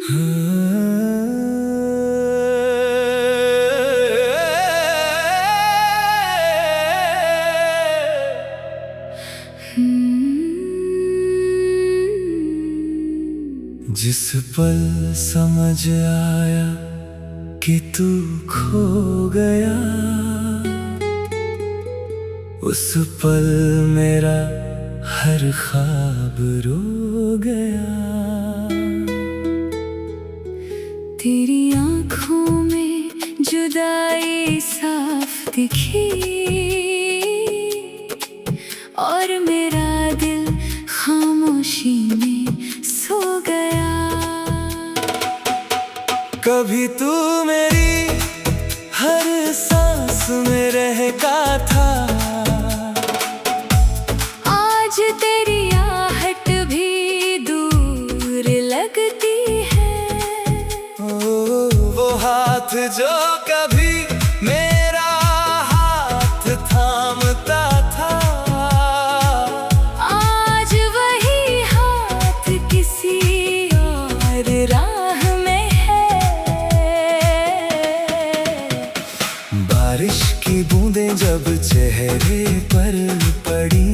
जिस पल समझ आया कि तू खो गया, उस पल मेरा हर ख्वाब रो गया। तेरी आँखों में जुदाई साफ दिखी और मेरा दिल खामोशी में सो गया। कभी तू मेरी हर सांस में रहता था, आज तेरी आहट भी दूर लगती है। वो हाथ जो कभी मेरा हाथ थामता था, आज वही हाथ किसी और राह में है। बारिश की बूंदें जब चेहरे पर पड़ी,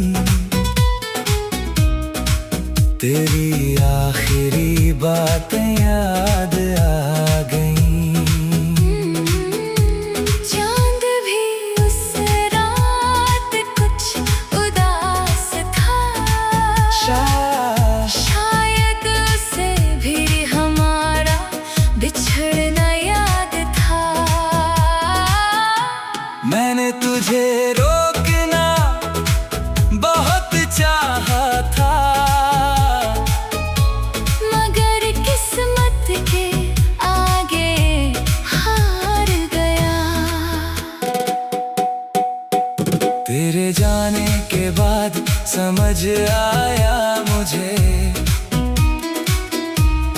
तेरी आखिरी बातें याद आ गईं। चांद भी उस रात कुछ उदास था, शायद उसे भी हमारा बिछड़ना याद था। मैंने तुझे रोकना बहुत चाहा था, मगर किस्मत के आगे हार गया। तेरे जाने के बाद समझ आया मुझे,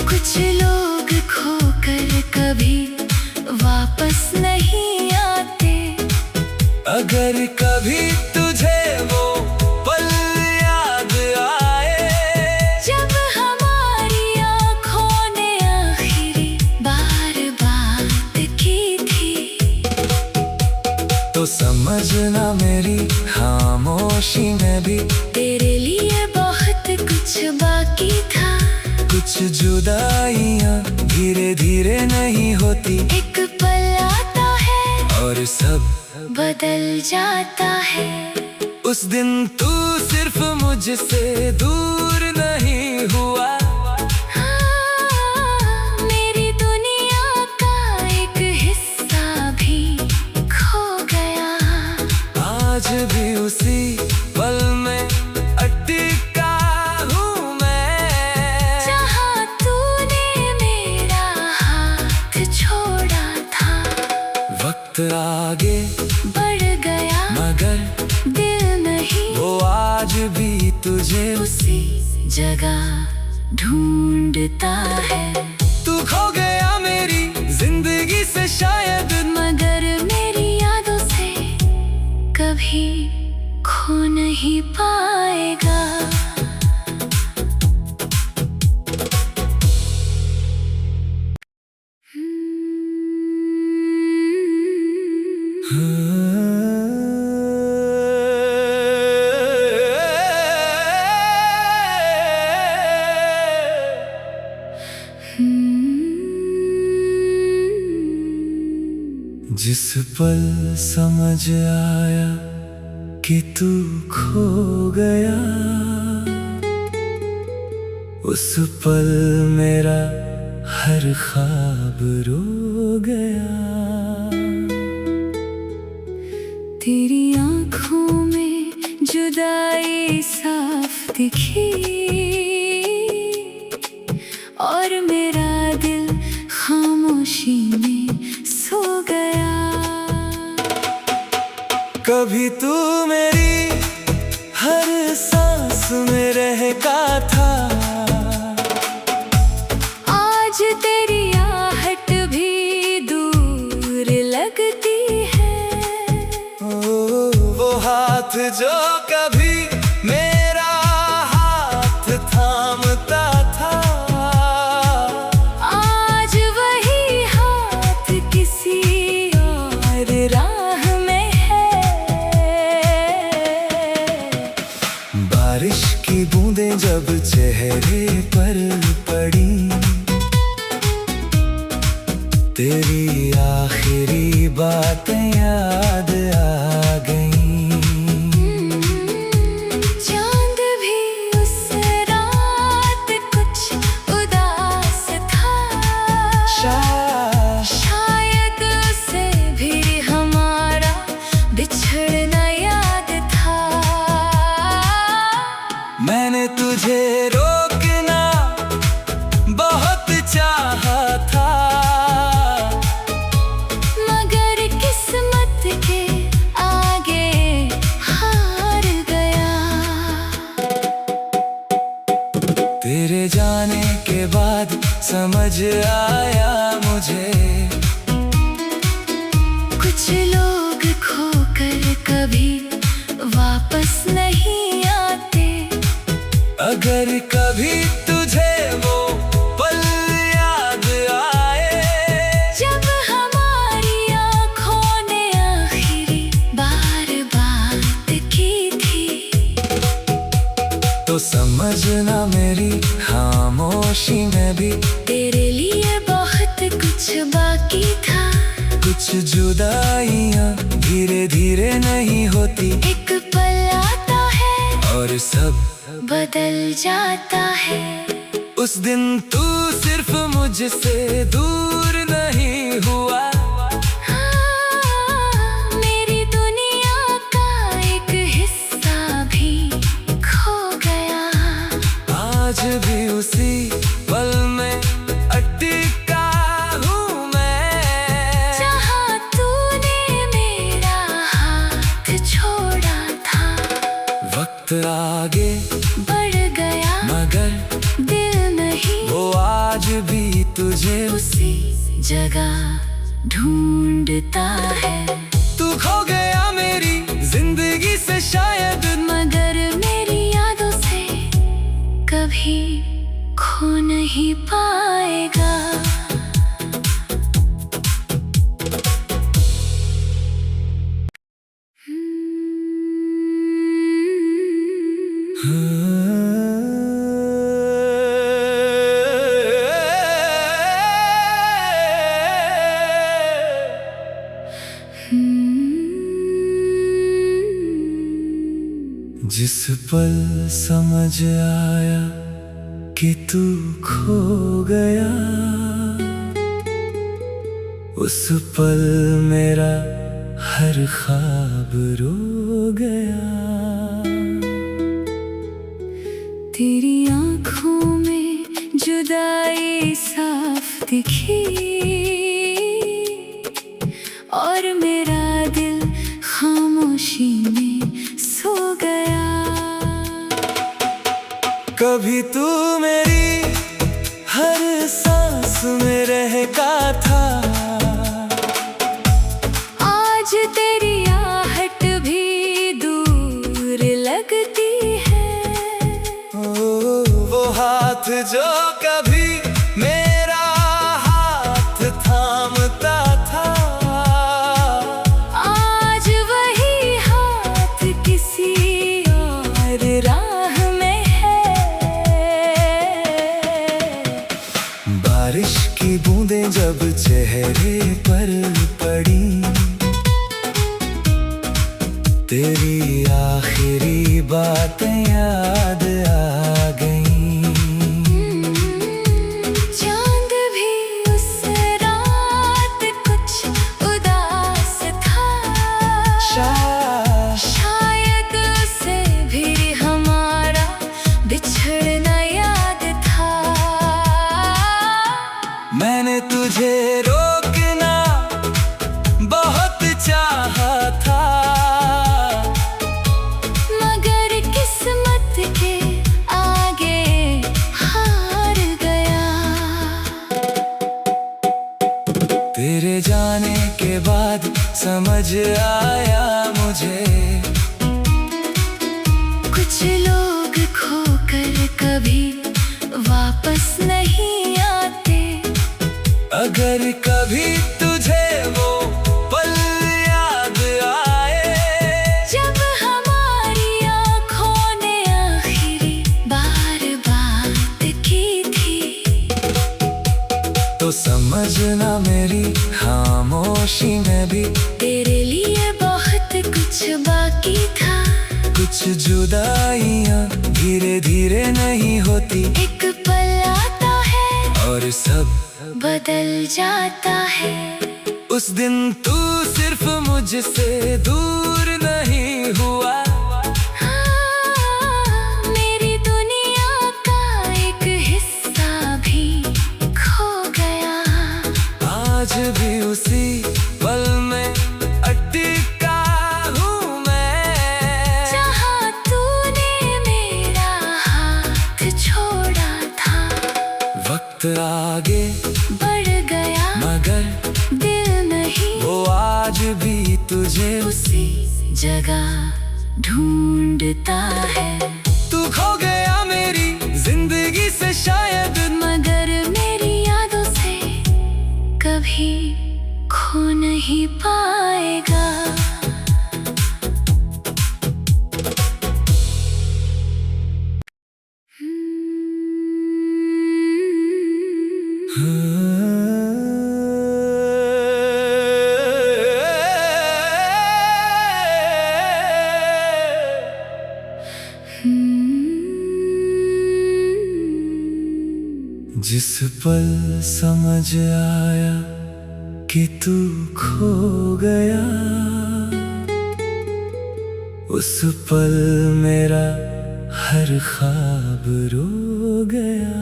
कुछ लोग खोकर कभी वापस नहीं आते। अगर कभी तुझे वो पल याद आए, जब हमारी आँखों ने आखिरी बार बात की थी, तो समझना मेरी खामोशी में भी तेरे लिए बहुत कुछ बाकी था। कुछ जुदाइयां धीरे धीरे नहीं होती, एक पल आता है और सब बदल जाता है। उस दिन तू सिर्फ मुझसे दूर नहीं हुआ, हाँ, मेरी दुनिया का एक हिस्सा भी खो गया। आज भी उसी पल में अटका हूँ मैं, जहाँ तूने मेरा हाथ छोड़ा था। वक्त आगे बढ़ गया मगर दिल नहीं, वो आज भी तुझे उसी जगह ढूंढता है। तू खो गया मेरी जिंदगी से शायद, मगर मेरी यादों से कभी खो नहीं पाएगा। जिस पल समझ आया कि तू खो गया, उस पल मेरा हर ख्वाब रो गया। तेरी आँखों में जुदाई साफ दिखी और मेरा दिल खामोशी में सो गया। कभी तू मेरी हर सांस में रहता था, आज तेरी आहट भी दूर लगती है। वो हाथ जो कभी मेरा हाथ थामता था, की बूंदें जब चेहरे पर पड़ी, तेरी आखिरी बातें याद आ गईं। चांद भी उस रात कुछ उदास था, शायद उसे भी हमारा बिछड़ना याद था। मैंने तुझे रोकना बहुत चाहा था, मगर किस्मत के आगे हार गया। तेरे जाने के बाद समझ आया मुझे, कुछ लोग खोकर कभी वापस नहीं आते। अगर कभी तुझे वो पल याद आए, जब हमारी आँखों ने आखिरी बार बात की थी, तो समझना मेरी खामोशी में भी तेरे लिए बहुत कुछ बाकी था। कुछ जुदाइयां धीरे धीरे नहीं होती, एक पल आता है और सब बदल जाता है। उस दिन तू सिर्फ मुझसे दूर नहीं हुआ, हाँ, मेरी दुनिया का एक हिस्सा भी खो गया। आज भी उसी पल में अटका हूँ मैं, जहाँ तूने मेरा हाथ छोड़ा था। वक्त आगे बढ़ गया मगर दिल नहीं, वो आज भी तुझे उसी जगह ढूंढता है। तू खो गया मेरी जिंदगी से शायद, मगर मेरी यादों से कभी खो नहीं पाएगा। जिस पल समझ आया कि तू खो गया, उस पल मेरा हर ख्वाब रो गया। तेरी आँखों में जुदाई साफ दिखी, और मेरा दिल खामोशी में सो गया। कभी तू मेरी हर सांस में रहता था, आज तेरी आहट भी दूर लगती है। वो हाथ जो कभी मेरा हाथ थामता था, आज वही हाथ किसी और राह में है। बारिश की बूंदें जब चेहरे पर पड़ी, तेरी आखिरी बातें याद आ गईं। चांद भी उस रात कुछ उदास था, शायद उसे भी हमारा बिछड़ना याद था। मैंने तुझे रोकना बहुत चाहा था, मगर किस्मत के आगे हार गया। तेरे जाने के बाद समझ आया मुझे, कुछ लोग खोकर कभी वापस नहीं आते। अगर कभी तुझे वो पल याद आए, जब हमारी आँखों ने आखिरी तो समझना मेरी खामोशी में भी तेरे लिए बहुत कुछ बाकी था। कुछ जुदाइयां धीरे धीरे नहीं होती, एक पल आता है और सब बदल जाता है। उस दिन तू सिर्फ मुझसे दूर नहीं हुआ, हाँ, मेरी दुनिया का एक हिस्सा भी खो गया। आज भी उसी पल में अटका हूँ मैं, जहाँ तूने मेरा हाथ छोड़ा था। वक्त आगे बढ़ गया मगर दिल नहीं, वो आज भी तुझे उसी जगह ढूंढता है। तू खो गया मेरी जिंदगी से शायद, मगर मेरी यादों से कभी खो नहीं पाएगा। जिस पल समझ आया कि तू खो गया, उस पल मेरा हर ख्वाब रो गया।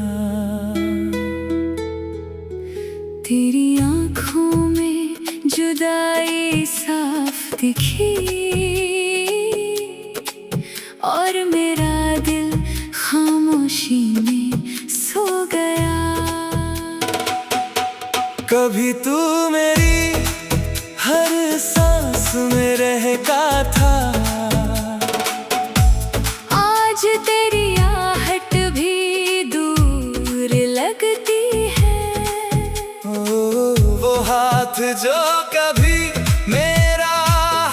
तेरी आँखों में जुदाई साफ दिखी, और मेरा दिल खामोशी में सो गया। कभी तू मेरी हर सांस में रहता था, आज तेरी आहट भी दूर लगती है। वो हाथ जो कभी मेरा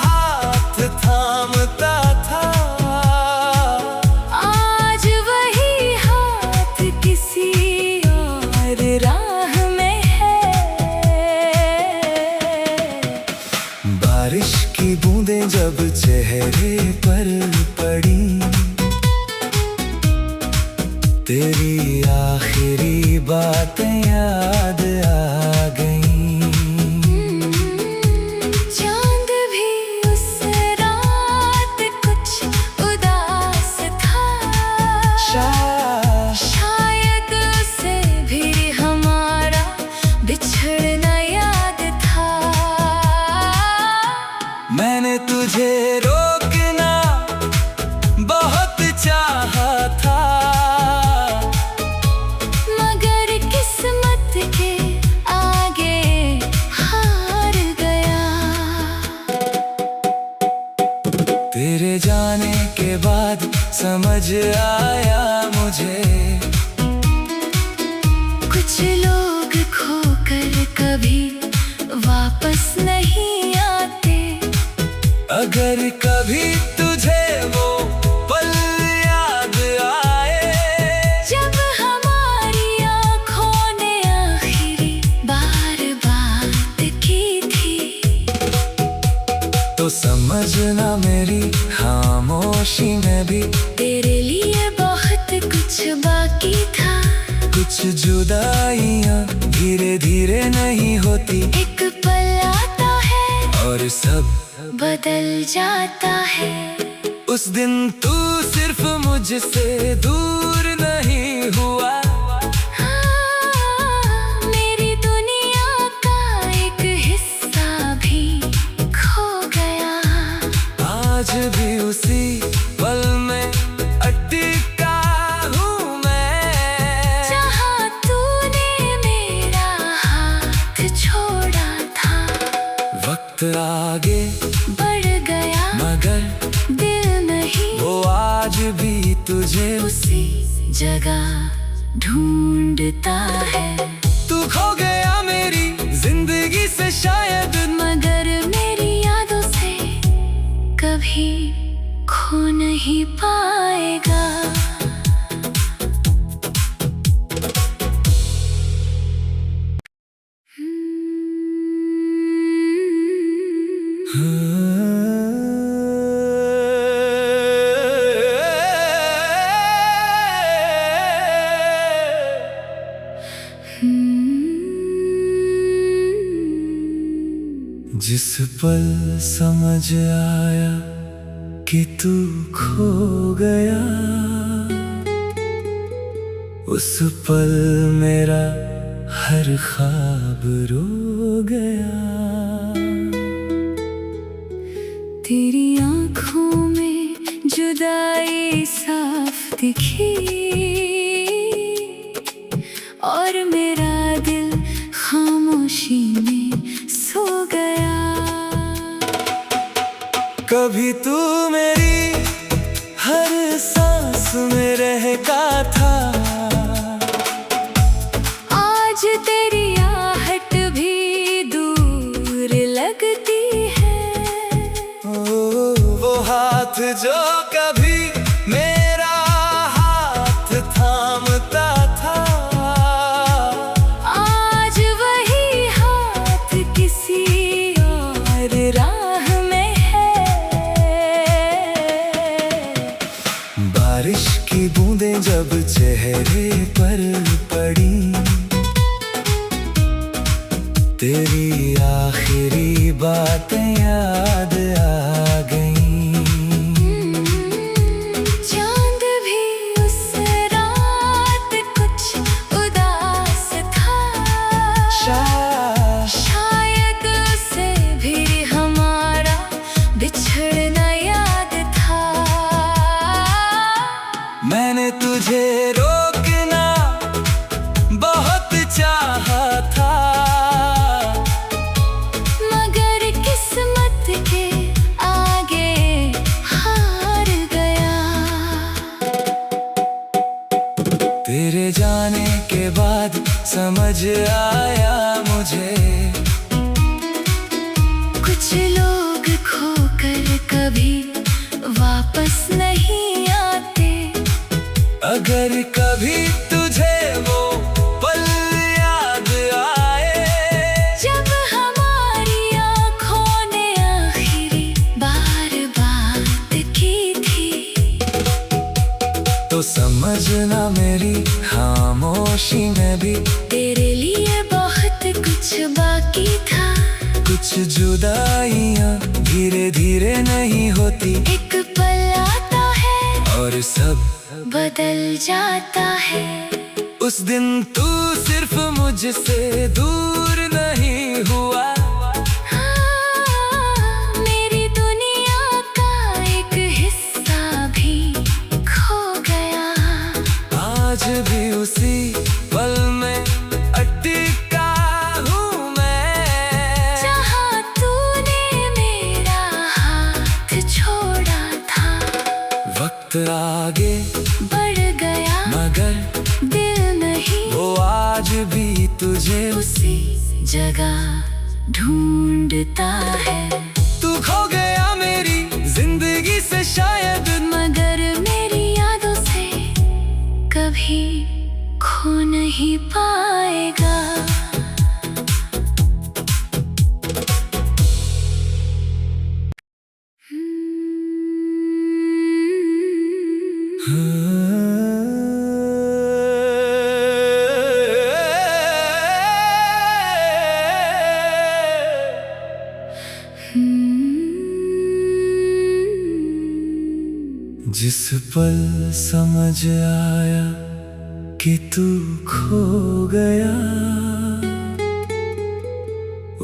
हाथ थामता था, आज वही हाथ किसी और राह में है। बारिश की बूंदें जब चेहरे पर पड़ी, तेरी आखिरी बातें याद आ गईं। चांद भी उस रात कुछ उदास था, शायद उसे भी हमारा बिछड़ना याद था। मैंने तुझे रोकना बहुत चाहा था, मगर किस्मत के आगे हार गया। तेरे जाने के बाद समझ आया मुझे, कुछ लोग खोकर कभी वापस नहीं आते। अगर कभी तुझे वो पल याद आए, जब हमारी आँखों ने आखिरी बार बात की थी, तो समझना मेरी खामोशी में भी तेरे लिए बहुत कुछ बाकी था। कुछ जुदाइयां धीरे धीरे नहीं होती, एक पल आता है और सब बदल जाता है। उस दिन तू सिर्फ मुझसे दूर नहीं हुआ, हाँ, मेरी दुनिया का एक हिस्सा भी खो गया। आज भी उसी पल में अटका हूँ मैं, जहाँ तूने मेरा हाथ छोड़ा था। वक्त आगे बढ़ गया मगर दिल नहीं, वो आज भी तुझे उसी जगह ढूंढता है। तू खो गया मेरी जिंदगी से शायद, मगर मेरी यादों से कभी खो नहीं पाएगा। जिस पल समझ आया कि तू खो गया, उस पल मेरा हर ख्वाब रो गया। तेरी आँखों में जुदाई साफ दिखी और मेरा दिल खामोशी में सो गया। कभी तू मेरी हर सांस में रहता था, आज तेरी आहट भी दूर लगती है। वो हाथ जो कभी मेरा हाथ थामता था, आज वही हाथ किसी और राह में है। बारिश की बूंदें जब चेहरे पर पड़ी, तेरी आखिरी बातें याद आ गईं। चांद भी उस रात कुछ उदास था, शायद उसे भी हमारा बिछड़ना याद था। मैंने तुझे रोकना बहुत चाहा था, मगर किस्मत के आगे हार गया। तेरे जाने के बाद समझ आया मुझे, कुछ लोग खोकर कभी वापस नहीं आते। अगर कभी तुझे वो पल याद आए, जब हमारी आँखों ने आखिरी बार बात की थी, तो समझना मेरी खामोशी में भी तेरे लिए बहुत कुछ बाकी था। कुछ जुदाइयां धीरे धीरे नहीं होती, एक पल आता है और सब बदल जाता है। उस दिन तू सिर्फ मुझसे दूर नहीं हुआ, हाँ, मेरी दुनिया का एक हिस्सा भी खो गया। आज भी उसी पल में अटका हूँ मैं, जहाँ तूने मेरा हाथ छोड़ा था। वक्त आगे बढ़ गया मगर दिल नहीं, वो आज भी तुझे उसी जगह ढूंढता है। तू खो गया मेरी जिंदगी से शायद, मगर मेरी यादों से कभी खो नहीं पाएगा। जिस पल समझ आया कि तू खो गया,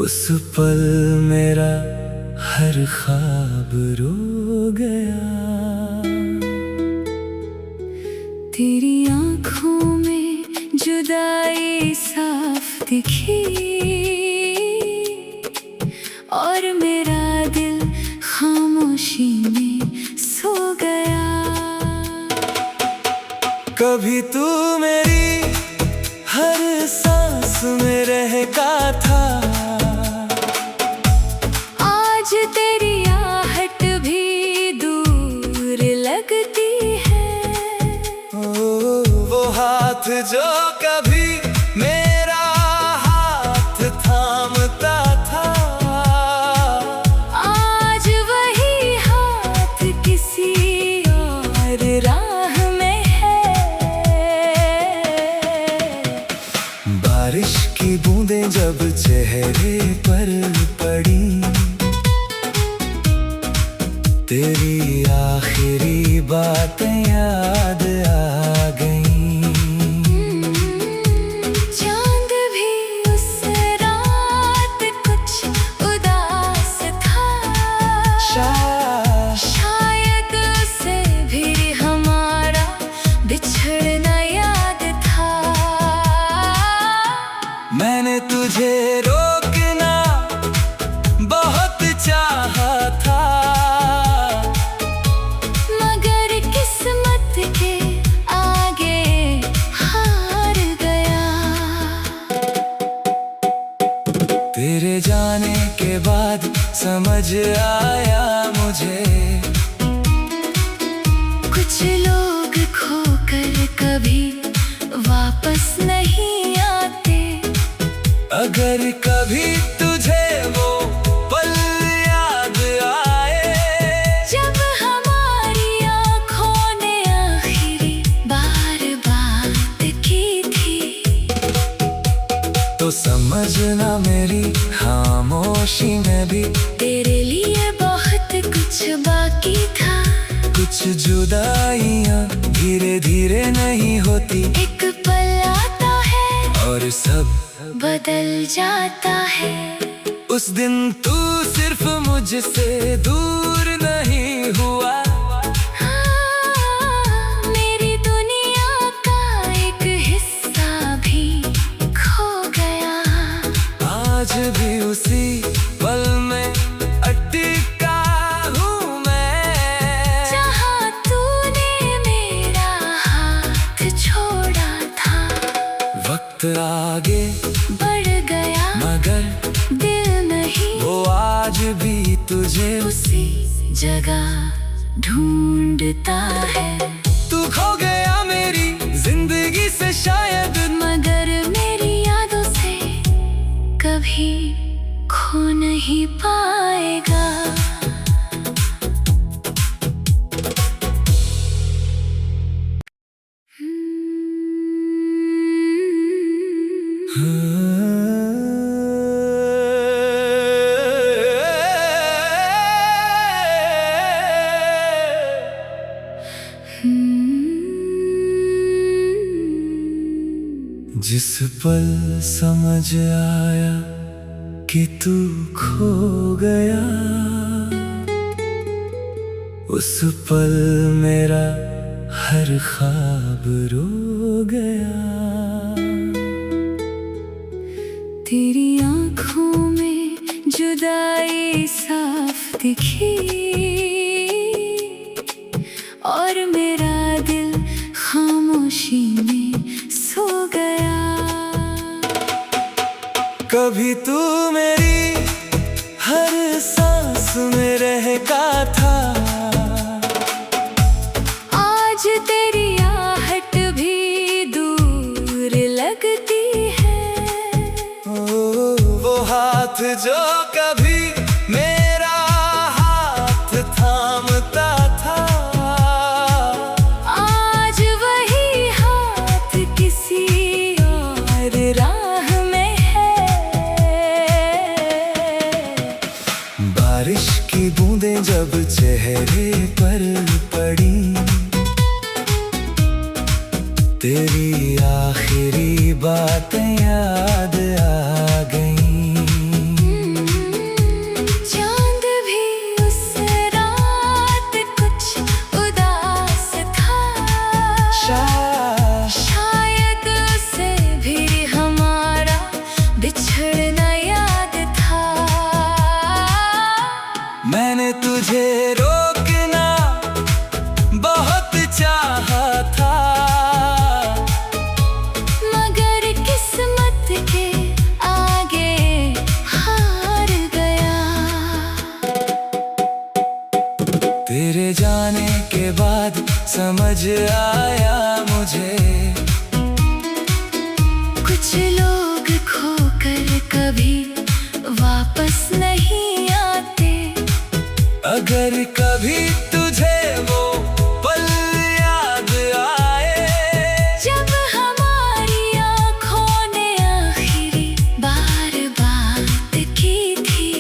उस पल मेरा हर ख्वाब रो गया। तेरी आँखों में जुदाई साफ दिखी और मेरा दिल खामोशी में सो गया। कभी तू मेरी हर सांस में रहता था, आज तेरी आहट भी दूर लगती है। वो हाथ जो कभी मेरा हाथ थामता था, आज वही हाथ किसी और राह में है। बारिश की बूंदें जब चेहरे पर पड़ी, आया मुझे। कुछ लोग खोकर कभी वापस नहीं आते। अगर कभी तुझे वो पल याद आए, जब हमारी आँखों ने आखिरी बार बात की थी, तो समझना मेरी खामोशी में भी तेरे लिए बहुत कुछ बाकी था। कुछ जुदाइयां धीरे धीरे नहीं होती, एक पल आता है और सब बदल जाता है। उस दिन तू सिर्फ मुझसे दूर नहीं हुआ, हाँ, मेरी दुनिया का एक हिस्सा भी खो गया। आज भी उसी पल में अटका हूँ मैं, जहाँ तूने मेरा हाथ छोड़ा था। वक्त आगे बढ़ गया मगर दिल नहीं, वो आज भी तुझे उसी जगह ढूंढता है। तू खो गया मेरी जिंदगी से शायद, मगर मेरी यादों से कभी खो नहीं पाएगा। जिस पल समझ आया कि तू खो गया, उस पल मेरा हर ख्वाब रो गया। तेरी आँखों में जुदाई साफ दिखी, और मेरा दिल खामोशी में सो गया। कभी तू मेरी हर सांस में रहता था, आज तेरी आहट भी दूर लगती है। वो हाथ जो कभी मेरा हाथ थामता था, आज वही हाथ किसी और राह में है। बारिश की बूंदें जब चेहरे पर पड़ी, तेरी आखिरी बातें याद आ गईं। चांद भी उस रात कुछ उदास था, शायद उसे भी हमारा बिछड़ना याद था। मैंने तुझे रोकना बहुत चाहा था, मगर किस्मत के आगे हार गया। तेरे जाने के बाद समझ आया मुझे, कुछ लोग खोकर कभी वापस नहीं आते। अगर कभी तुझे वो पल याद आए, जब हमारी आँखों ने आखिरी बार बात की थी,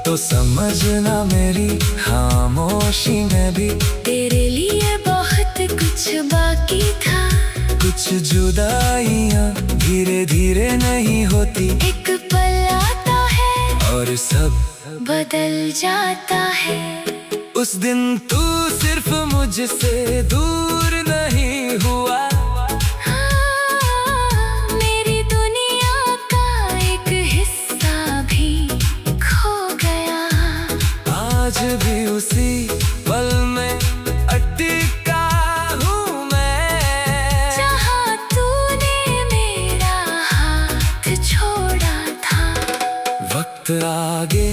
तो समझना मेरी खामोशी में भी तेरे लिए बहुत कुछ बाकी था। कुछ जुदाइयां धीरे धीरे नहीं होती, एक पल आता है और सब बदल जाता है। उस दिन तू सिर्फ मुझसे दूर नहीं हुआ, हाँ, मेरी दुनिया का एक हिस्सा भी खो गया। आज भी उसी पल में अटका हूँ मैं, जहाँ तूने मेरा हाथ छोड़ा था। वक्त आगे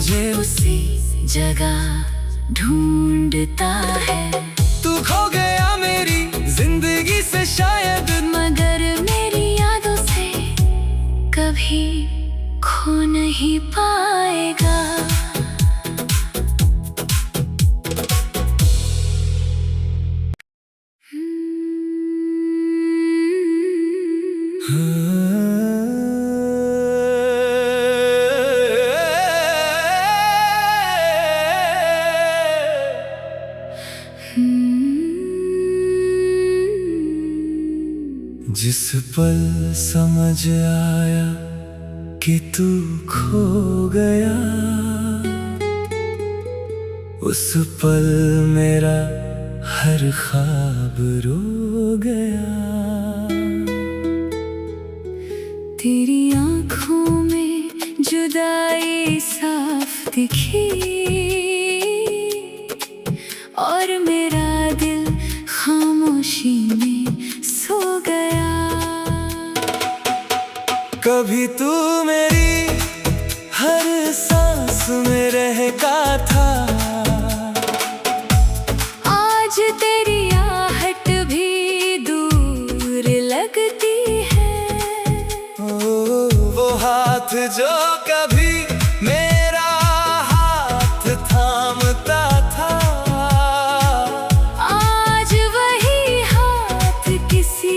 तुझे उसी जगह ढूंढता है। तू खो गया मेरी जिंदगी से शायद, मगर मेरी यादों से कभी खो नहीं पाएगा। जिस पल समझ आया कि तू खो गया, उस पल मेरा हर ख्वाब रो गया। तेरी आँखों में जुदाई साफ दिखी और मेरा दिल खामोशी में सो गया। कभी तू मेरी हर सांस में रहता था, आज तेरी आहट भी दूर लगती है। वो हाथ जो कभी मेरा हाथ थामता था, आज वही हाथ किसी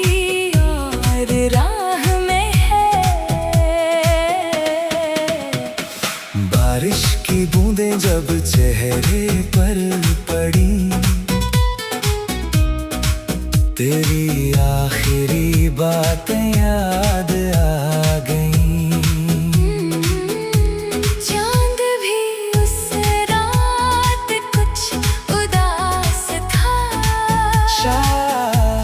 और राह में है। बारिश की बूंदें जब चेहरे पर पड़ी, तेरी आखिरी बातें याद आ गईं। चांद भी उस रात कुछ उदास था,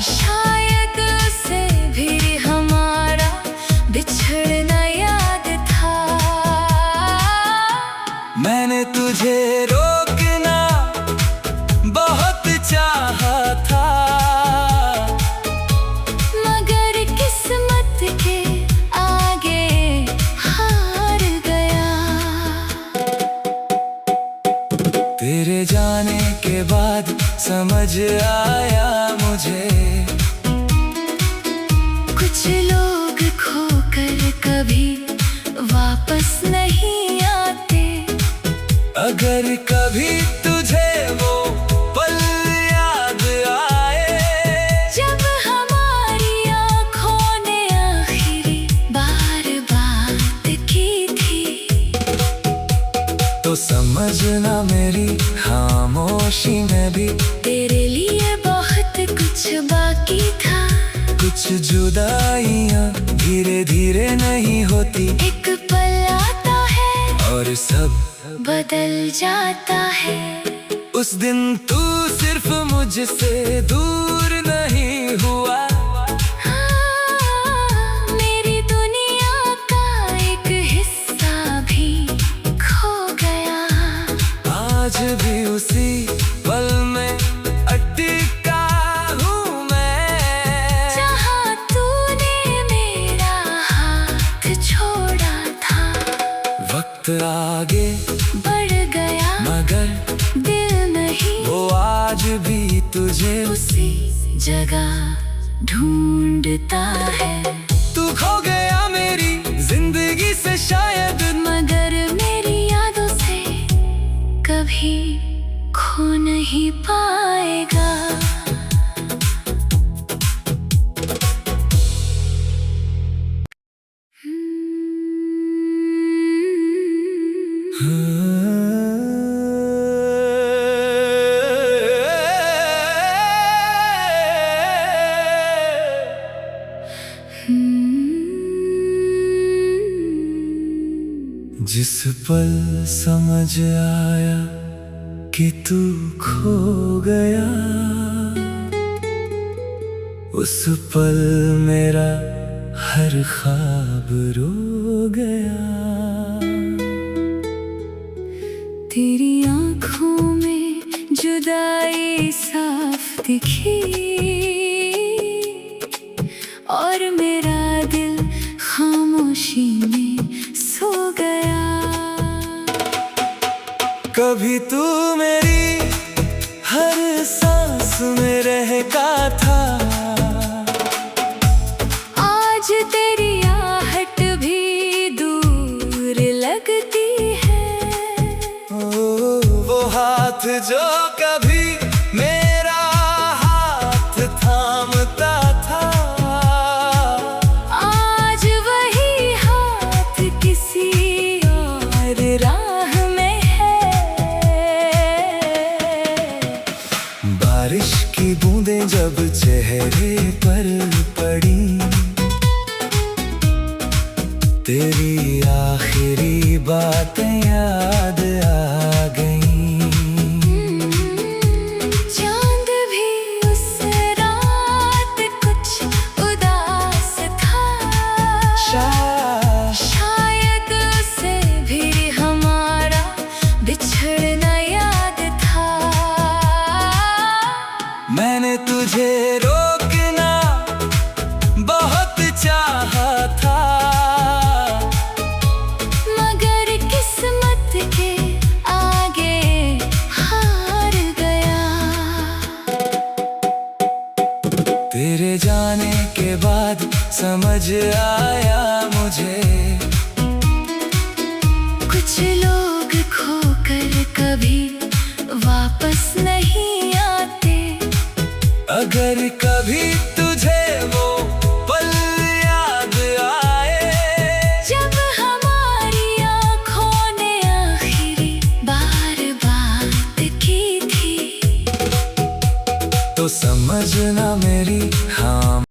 शायद उसे भी हमारा बिछड़ना याद था। मैंने तुझे रोकना बहुत चाहा था, मगर किस्मत के आगे हार गया। तेरे जाने के बाद समझ आया मुझे, कुछ लोग खोकर कभी वापस नहीं आते। अगर कभी तुझे वो पल याद आए, जब हमारी आँखों ने आखिरी बार बात की थी, तो समझना मेरी खामोशी में भी तेरे लिए बहुत कुछ बाकी था। कुछ जुदाइयां धीरे धीरे नहीं होती, एक पल आता है और सब बदल जाता है। उस दिन तू सिर्फ मुझसे दूर नहीं हुआ, हाँ, मेरी दुनिया का एक हिस्सा भी खो गया। आज भी उसी पल में अटका हूँ मैं, जहाँ तूने मेरा हाथ छोड़ा था। वक्त आगे बढ़ गया मगर दिल नहीं, वो आज भी तुझे उसी जगह ढूंढता है। तू खो गया मेरी जिंदगी से शायद, मगर मेरी यादों से कभी खो नहीं पाएगा। जिस पल समझ आया कि तू खो गया, उस पल मेरा हर ख्वाब रो गया। तेरी आँखों में जुदाई साफ दिखी और मेरा दिल खामोशी में सो गया। कभी तू मेरी हर सांस में रहता था। आज तेरी आहट भी दूर लगती है। वो हाथ जो कभी मेरा हाथ थामता था, आज वही हाथ किसी और राह में है। बारिश की बूंदें जब चेहरे पर पड़ी, तेरी आखिरी बातें याद आ गईं। चांद भी उस रात कुछ उदास था। शायद उसे भी हमारा बिछड़ना याद था। मैंने तुझे रोकना बहुत चाहा था, मगर किस्मत के आगे हार गया। तेरे जाने के बाद समझ आया मुझे, कुछ लोग खोकर कभी वापस नहीं आते। अगर कभी तुझे वो पल याद आए, जब हमारी आँखों ने आखिरी बार बात की थी, तो समझना मेरी हाँ